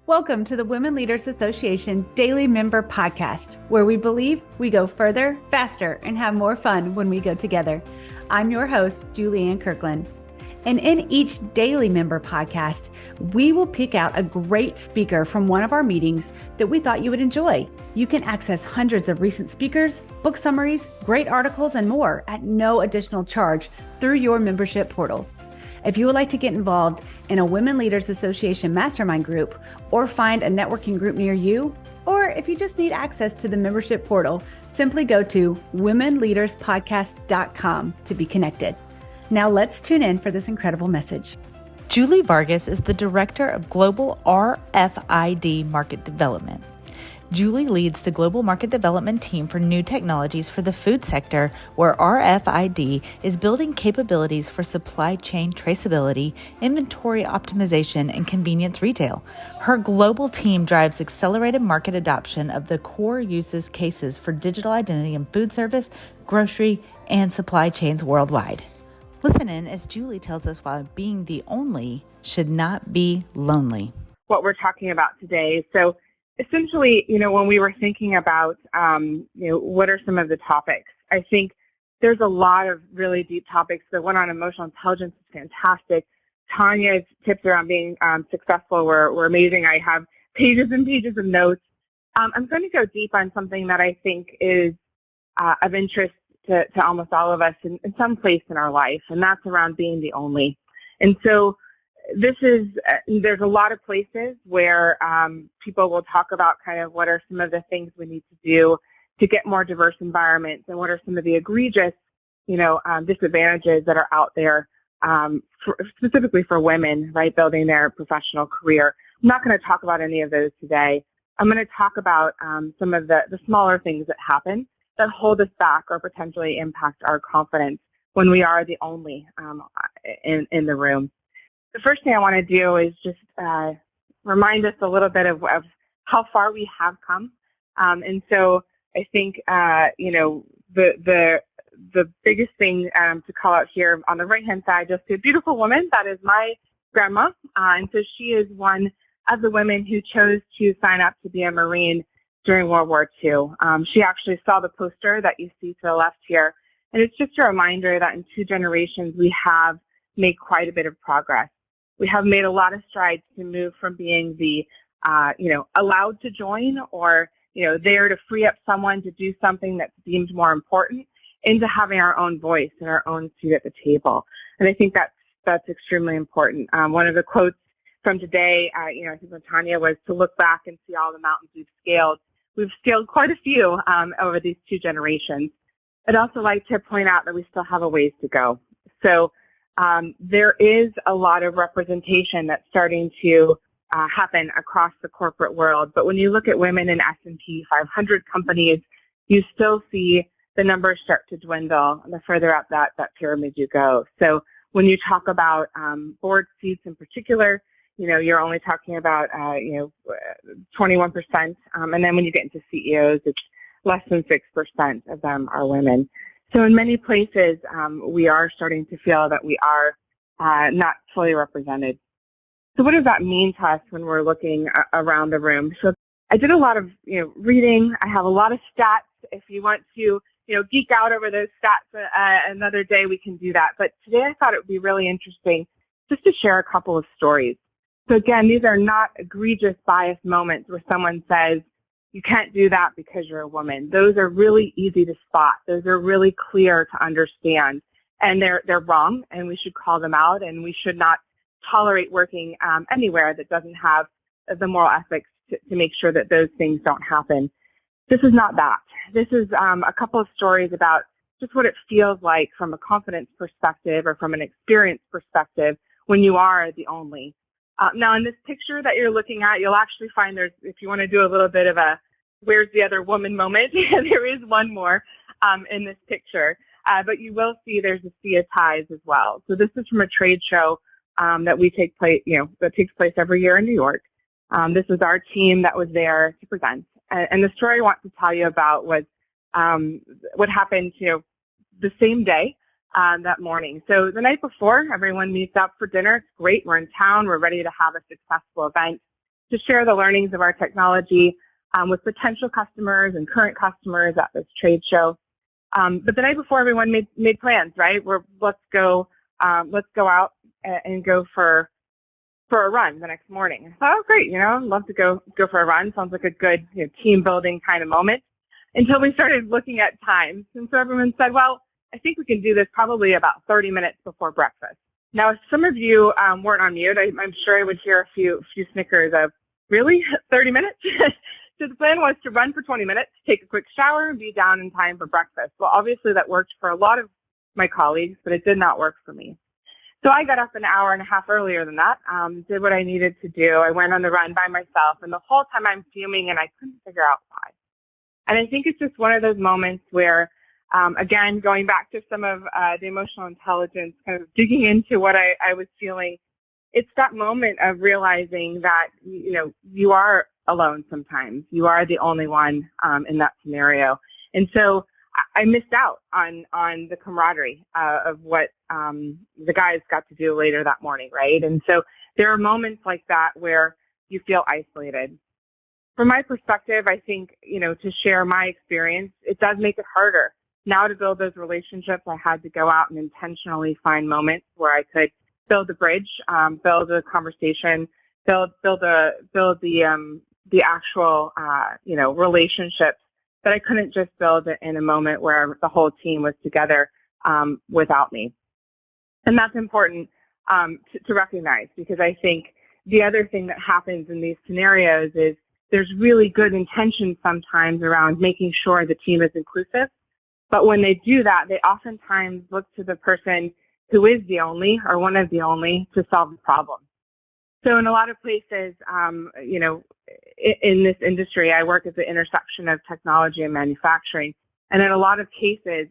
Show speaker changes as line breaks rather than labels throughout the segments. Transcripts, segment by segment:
Welcome to the Women Leaders Association Daily Member Podcast, where we believe we go further, faster, and have more fun when we go together. I'm your host, Julie Kirkland. And in each Daily Member Podcast, we will pick out a great speaker from one of our meetings that we thought you would enjoy. You can access hundreds of recent speakers, book summaries, great articles, and more at no additional charge through your membership portal. If you would like to get involved in a Women Leaders Association mastermind group or find a networking group near you, or if you just need access to the membership portal, simply go to womenleaderspodcast.com to be connected. Now let's tune in for this incredible message.
Julie Vargas is the Director of Global RFID Market Development. Julie leads the global market development team for new technologies for the food sector, where RFID is building capabilities for supply chain traceability, inventory optimization, and convenience retail. Her global team drives accelerated market adoption of the core uses cases for digital identity in food service, grocery, and supply chains worldwide. Listen in as Julie tells us why being the only should not be lonely.
What we're talking about today. So essentially, when we were thinking about, what are some of the topics, I think there's a lot of really deep topics. The one on emotional intelligence is fantastic. Tanya's tips around being successful were amazing. I have pages and pages of notes. I'm going to go deep on something that I think is of interest to almost all of us in some place in our life, and that's around being the only. And so there's a lot of places where people will talk about kind of what are some of the things we need to do to get more diverse environments and what are some of the egregious, disadvantages that are out there specifically for women, right, building their professional career. I'm not going to talk about any of those today. I'm going to talk about some of the smaller things that happen that hold us back or potentially impact our confidence when we are the only in the room. The first thing I want to do is just remind us a little bit of how far we have come. And so I think, the biggest thing to call out here on the right-hand side, you'll see a beautiful woman. That is my grandma. And so she is one of the women who chose to sign up to be a Marine during World War II. She actually saw the poster that you see to the left here. And it's just a reminder that in 2 generations, we have made quite a bit of progress. We have made a lot of strides to move from being the, allowed to join or, there to free up someone to do something that's deemed more important into having our own voice and our own seat at the table. And I think that's extremely important. One of the quotes from today, I think from Tanya was to look back and see all the mountains we've scaled. We've scaled quite a few over these 2 generations. I'd also like to point out that we still have a ways to go. So there is a lot of representation that's starting to happen across the corporate world. But when you look at women in S&P 500 companies, you still see the numbers start to dwindle the further up that pyramid you go. So when you talk about board seats in particular, you're only talking about, 21%. And then when you get into CEOs, it's less than 6% of them are women. So in many places, we are starting to feel that we are not fully represented. So what does that mean to us when we're looking around the room? So I did a lot of reading. I have a lot of stats. If you want to geek out over those stats another day, we can do that. But today I thought it would be really interesting just to share a couple of stories. So again, these are not egregious bias moments where someone says, you can't do that because you're a woman. Those are really easy to spot. Those are really clear to understand. And they're wrong, and we should call them out, and we should not tolerate working anywhere that doesn't have the moral ethics to make sure that those things don't happen. This is not that. This is a couple of stories about just what it feels like from a confidence perspective or from an experience perspective when you are the only. Now, in this picture that you're looking at, you'll actually find if you want to do a little bit of a where's the other woman moment, there is one more in this picture. But you will see there's a sea of ties as well. So this is from a trade show that takes place every year in New York. This was our team that was there to present. And the story I want to tell you about was what happened, the same day that morning. So the night before, everyone meets up for dinner. It's great. We're in town. We're ready to have a successful event. to share the learnings of our technology with potential customers and current customers at this trade show. But the night before, everyone made plans, right? Let's go out and go for a run the next morning. I thought, oh, great, I'd love to go for a run. Sounds like a good team building kind of moment. Until we started looking at times. And so everyone said, well, I think we can do this probably about 30 minutes before breakfast. Now, if some of you weren't on mute, I'm sure I would hear a few snickers of, really, 30 minutes? So the plan was to run for 20 minutes, take a quick shower, and be down in time for breakfast. Well, obviously that worked for a lot of my colleagues, but it did not work for me. So I got up an hour and a half earlier than that, did what I needed to do. I went on the run by myself, and the whole time I'm fuming, and I couldn't figure out why. And I think it's just one of those moments where, again, going back to some of the emotional intelligence, kind of digging into what I was feeling, it's that moment of realizing that, you are alone sometimes. You are the only one in that scenario. And so I missed out on the camaraderie of what the guys got to do later that morning, right? And so there are moments like that where you feel isolated. From my perspective, I think, to share my experience, it does make it harder. Now to build those relationships, I had to go out and intentionally find moments where I could build a bridge, build a conversation, build the actual, relationships that I couldn't just build in a moment where the whole team was together without me. And that's important to recognize, because I think the other thing that happens in these scenarios is there's really good intention sometimes around making sure the team is inclusive. But when they do that, they oftentimes look to the person who is the only or one of the only to solve the problem. So in a lot of places, in this industry, I work at the intersection of technology and manufacturing. And in a lot of cases,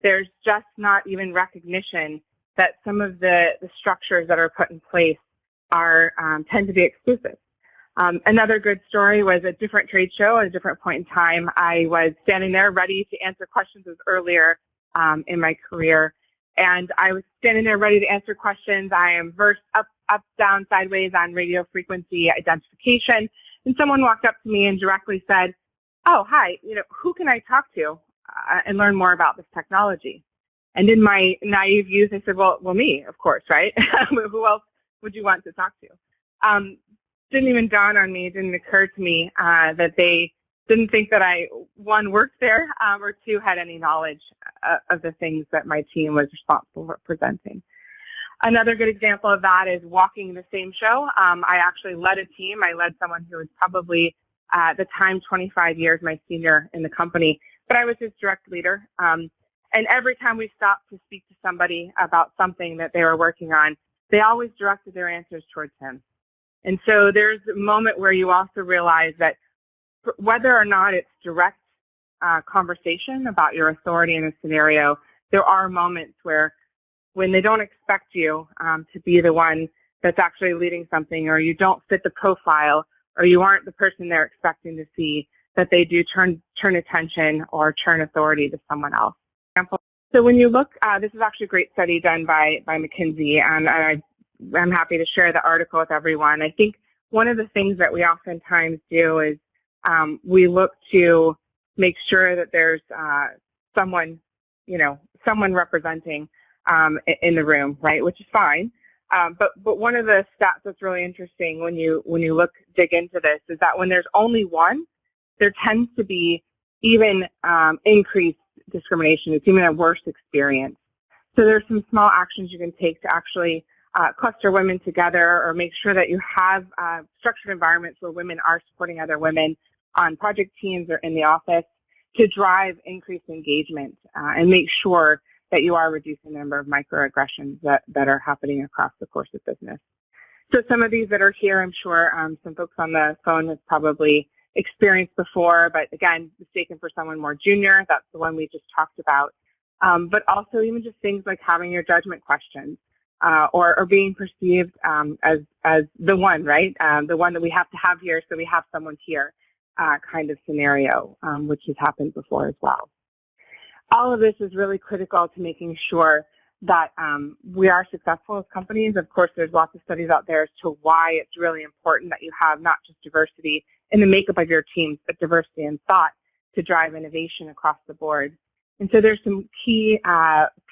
there's just not even recognition that some of the structures that are put in place tend to be exclusive. Another good story was a different trade show at a different point in time. I was standing there ready to answer questions earlier in my career. And I was standing there ready to answer questions. I am versed up, down, sideways on radio frequency identification. And someone walked up to me and directly said, oh, hi, who can I talk to and learn more about this technology? And in my naive youth, I said, well, me, of course, right? Who else would you want to talk to? Didn't even dawn on me, it didn't occur to me that they didn't think that I, one, worked there, or two, had any knowledge of the things that my team was responsible for presenting. Another good example of that is walking the same show. I actually led a team. I led someone who was probably, at the time, 25 years my senior in the company, but I was his direct leader. And every time we stopped to speak to somebody about something that they were working on, they always directed their answers towards him. And so there's a moment where you also realize that whether or not it's direct conversation about your authority in a scenario, there are moments where when they don't expect you to be the one that's actually leading something, or you don't fit the profile, or you aren't the person they're expecting to see, that they do turn attention or turn authority to someone else. So when you look, this is actually a great study done by McKinsey, and I'm happy to share the article with everyone. I think one of the things that we oftentimes do is we look to make sure that there's someone representing in the room, right? Which is fine. But one of the stats that's really interesting when you dig into this is that when there's only one, there tends to be even increased discrimination. It's even a worse experience. So there's some small actions you can take to actually cluster women together, or make sure that you have structured environments where women are supporting other women on project teams or in the office to drive increased engagement and make sure that you are reducing the number of microaggressions that are happening across the course of business. So some of these that are here, I'm sure some folks on the phone have probably experienced before, but again, mistaken for someone more junior, that's the one we just talked about. But also even just things like having your judgment questioned. Or being perceived as the one, right? The one that we have to have here, so we have someone here kind of scenario, which has happened before as well. All of this is really critical to making sure that we are successful as companies. Of course, there's lots of studies out there as to why it's really important that you have not just diversity in the makeup of your teams, but diversity in thought to drive innovation across the board. And so there's some key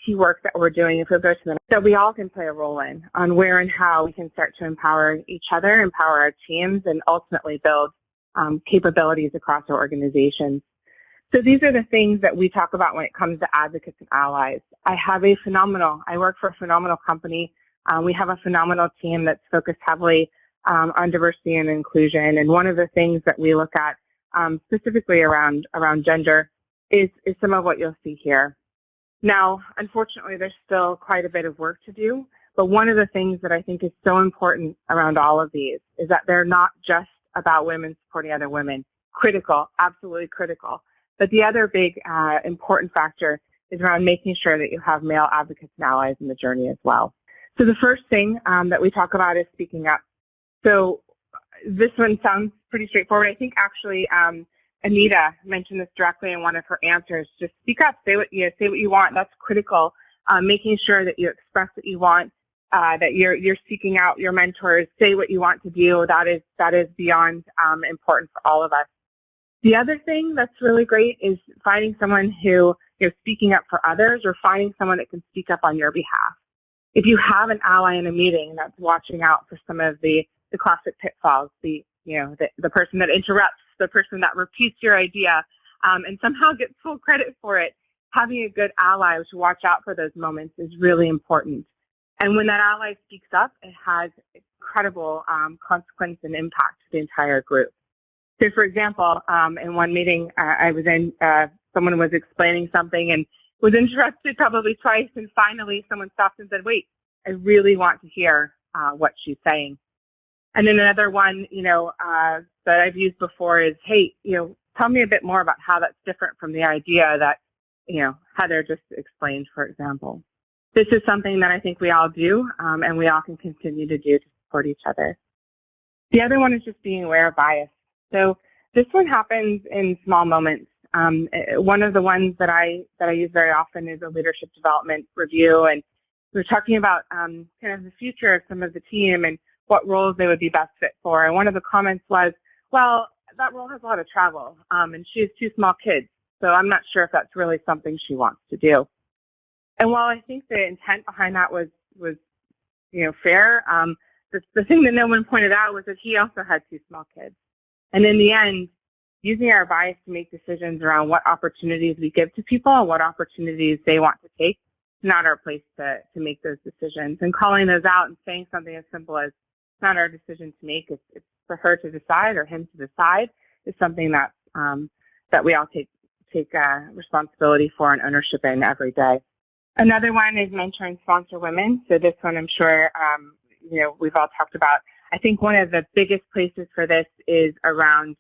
work that we're doing, if we go to the next, that we all can play a role in on where and how we can start to empower each other, empower our teams, and ultimately build capabilities across our organizations. So these are the things that we talk about when it comes to advocates and allies. I work for a phenomenal company. We have a phenomenal team that's focused heavily on diversity and inclusion. And one of the things that we look at specifically around gender is some of what you'll see here. Now, unfortunately, there's still quite a bit of work to do. But one of the things that I think is so important around all of these is that they're not just about women supporting other women. Critical, absolutely critical. But the other big important factor is around making sure that you have male advocates and allies in the journey as well. So the first thing that we talk about is speaking up. So this one sounds pretty straightforward. I think actually Anita mentioned this directly in one of her answers. Just speak up, say what you want. That's critical. Making sure that you express what you want, that you're seeking out your mentors, say what you want to do. That is beyond important for all of us. The other thing that's really great is finding someone who is speaking up for others, or finding someone that can speak up on your behalf. If you have an ally in a meeting that's watching out for some of the classic pitfalls, the person that interrupts, the person that repeats your idea, and somehow gets full credit for it, having a good ally to watch out for those moments is really important. And when that ally speaks up, it has incredible consequence and impact to the entire group. So, for example, in one meeting I was in, someone was explaining something and was interrupted probably twice, and finally someone stopped and said, wait, I really want to hear what she's saying. And then another one, that I've used before is, hey, tell me a bit more about how that's different from the idea that, Heather just explained, for example. This is something that I think we all do, and we all can continue to do to support each other. The other one is just being aware of bias. So this one happens in small moments. One of the ones that I use very often is a leadership development review, and we're talking about kind of the future of some of the team and what roles they would be best fit for. And one of the comments was, well, that role has a lot of travel, and she has 2 small kids, so I'm not sure if that's really something she wants to do. And while I think the intent behind that was fair, the thing that no one pointed out was that he also had 2 small kids. And in the end, using our bias to make decisions around what opportunities we give to people and what opportunities they want to take, is not our place to make those decisions. And calling those out and saying something as simple as, it's not our decision to make, it's for her to decide or him to decide, is something that we all take responsibility for and ownership in every day. Another one is mentor and sponsor women. So this one I'm sure we've all talked about. I think one of the biggest places for this is around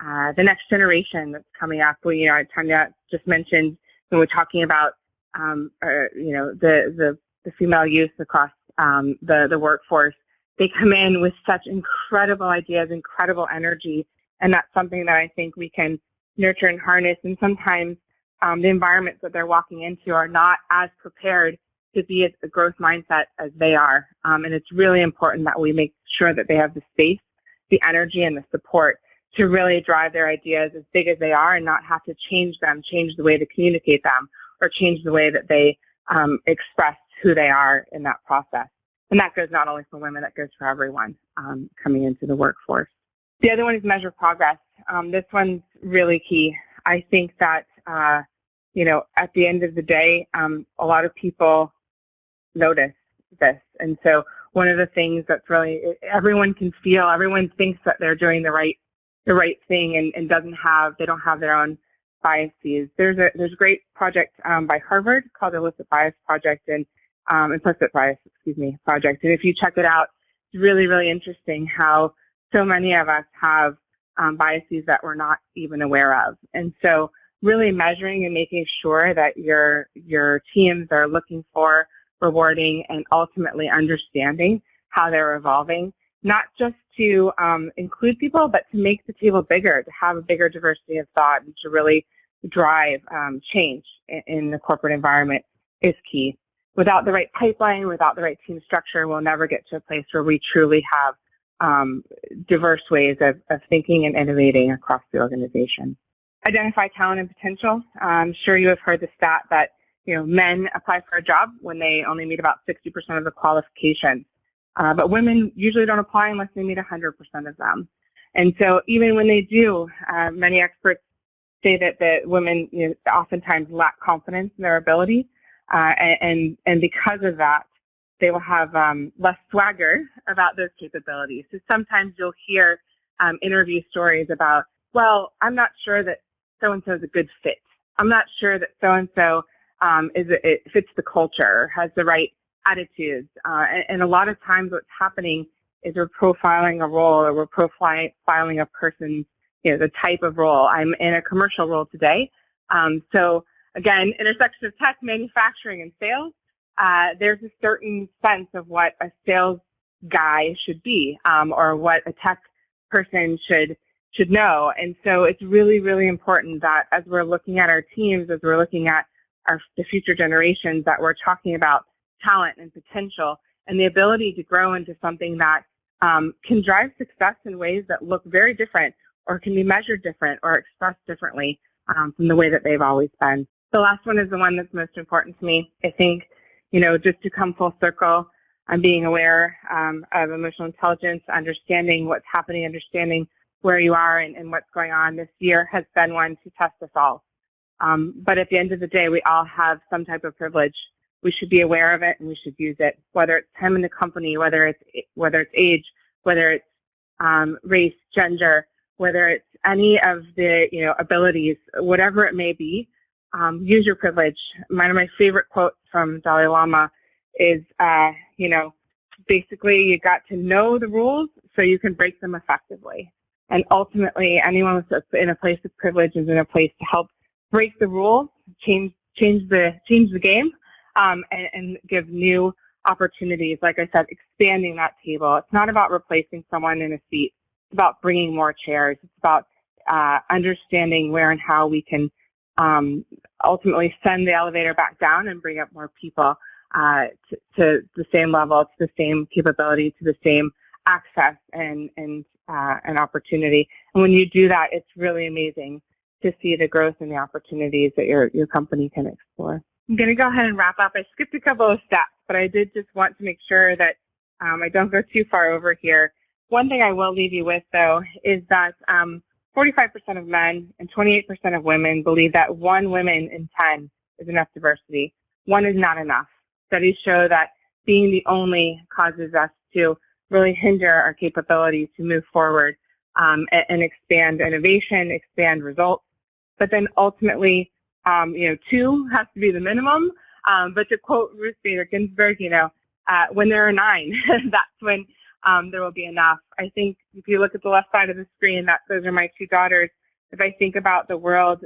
the next generation that's coming up. Tanya just mentioned when we're talking about the female youth across the workforce. They come in with such incredible ideas, incredible energy, and that's something that I think we can nurture and harness. And sometimes the environments that they're walking into are not as prepared to be a growth mindset as they are. And it's really important that we make sure that they have the space, the energy, and the support to really drive their ideas as big as they are and not have to change the way to communicate them, or change the way that they express who they are in that process. And that goes not only for women, that goes for everyone coming into the workforce. The other one is measure progress. This one's really key. I think that, at the end of the day, a lot of people notice this. And so one of the things that's really, everyone can feel, everyone thinks that they're doing the right thing and they don't have their own biases. There's a great project by Harvard called the Implicit Bias Project Project. And if you check it out, it's really, really interesting how so many of us have biases that we're not even aware of. And so really measuring and making sure that your teams are looking for, rewarding, and ultimately understanding how they're evolving, not just to include people, but to make the table bigger, to have a bigger diversity of thought, and to really drive change in the corporate environment is key. without the right pipeline, without the right team structure, we'll never get to a place where we truly have diverse ways of thinking and innovating across the organization. Identify talent and potential. I'm sure you have heard the stat that men apply for a job when they only meet about 60% of the qualifications, but women usually don't apply unless they meet 100% of them. And so even when they do, many experts say that women oftentimes lack confidence in their ability, and because of that, they will have less swagger about those capabilities. So sometimes you'll hear interview stories about, well, I'm not sure that so-and-so is a good fit. I'm not sure that so-and-so it fits the culture, has the right attitudes. And a lot of times what's happening is we're profiling a role, or we're profiling a person's, the type of role. I'm in a commercial role today. So again, intersection of tech, manufacturing, and sales. There's a certain sense of what a sales guy should be, or what a tech person should know. And so it's really, really important that as we're looking at our teams, as we're looking at the future generations, that we're talking about talent and potential and the ability to grow into something that can drive success in ways that look very different, or can be measured different, or expressed differently from the way that they've always been. The last one is the one that's most important to me. I think, just to come full circle, I'm being aware of emotional intelligence, understanding what's happening, understanding where you are and what's going on this year has been one to test us all. But at the end of the day, we all have some type of privilege. We should be aware of it, and we should use it, whether it's time in the company, whether it's age, whether it's race, gender, whether it's any of the abilities, whatever it may be. Use your privilege. One of my favorite quotes from Dalai Lama is, basically you got to know the rules so you can break them effectively. And ultimately, anyone that's in a place of privilege is in a place to help break the rules, change the game, and give new opportunities. Like I said, expanding that table. It's not about replacing someone in a seat. It's about bringing more chairs. It's about understanding where and how we can ultimately send the elevator back down and bring up more people to the same level, to the same capability, to the same access and opportunity. And when you do that, it's really amazing to see the growth and the opportunities that your company can explore. I'm going to go ahead and wrap up. I skipped a couple of steps, but I did just want to make sure that I don't go too far over here. One thing I will leave you with, though, is that 45% of men and 28% of women believe that 1 woman in 10 is enough diversity. 1 is not enough. Studies show that being the only causes us to really hinder our capabilities to move forward and expand innovation, expand results. But then ultimately, 2 has to be the minimum. But to quote Ruth Bader Ginsburg, when there are 9, that's when there will be enough. I think if you look at the left side of the screen, those are my 2 daughters. If I think about the world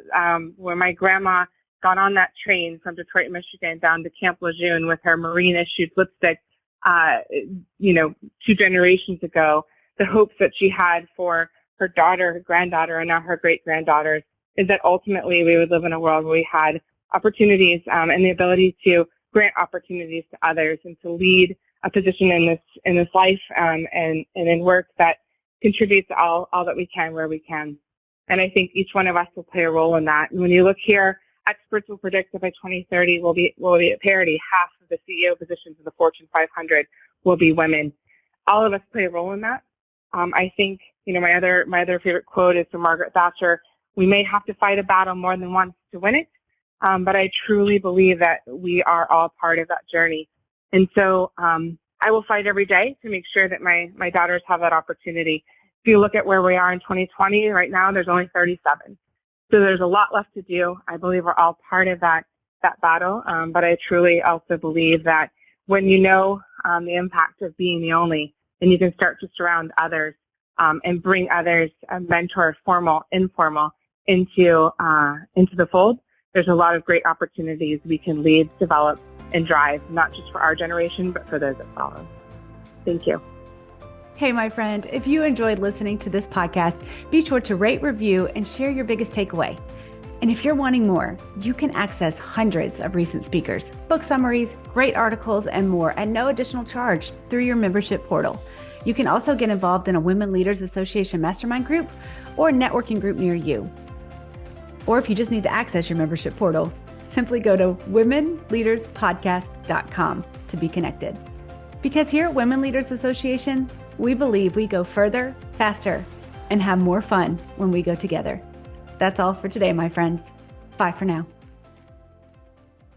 where my grandma got on that train from Detroit, Michigan, down to Camp Lejeune with her Marine-issued lipstick, 2 generations ago, the hopes that she had for her daughter, her granddaughter, and now her great-granddaughters, is that ultimately we would live in a world where we had opportunities and the ability to grant opportunities to others and to lead a position in this life and in work that contributes all that we can where we can. And I think each one of us will play a role in that. And when you look here, experts will predict that by 2030 we'll be at parity. Half of the CEO positions of the Fortune 500 will be women. All of us play a role in that. I think my other favorite quote is from Margaret Thatcher. We may have to fight a battle more than once to win it, but I truly believe that we are all part of that journey. And so I will fight every day to make sure that my daughters have that opportunity. If you look at where we are in 2020, right now there's only 37. So there's a lot left to do. I believe we're all part of that battle, but I truly also believe that when you know the impact of being the only, then you can start to surround others and bring others, mentor, formal, informal, into the fold. There's a lot of great opportunities we can lead, develop, and drive, not just for our generation, but for those that follow. Thank you.
Hey, my friend, if you enjoyed listening to this podcast, be sure to rate, review, and share your biggest takeaway. And if you're wanting more, you can access hundreds of recent speakers, book summaries, great articles, and more at no additional charge through your membership portal. You can also get involved in a Women Leaders Association mastermind group or networking group near you. Or if you just need to access your membership portal, simply go to womenleaderspodcast.com to be connected. Because here at Women Leaders Association, we believe we go further, faster, and have more fun when we go together. That's all for today, my friends. Bye for now.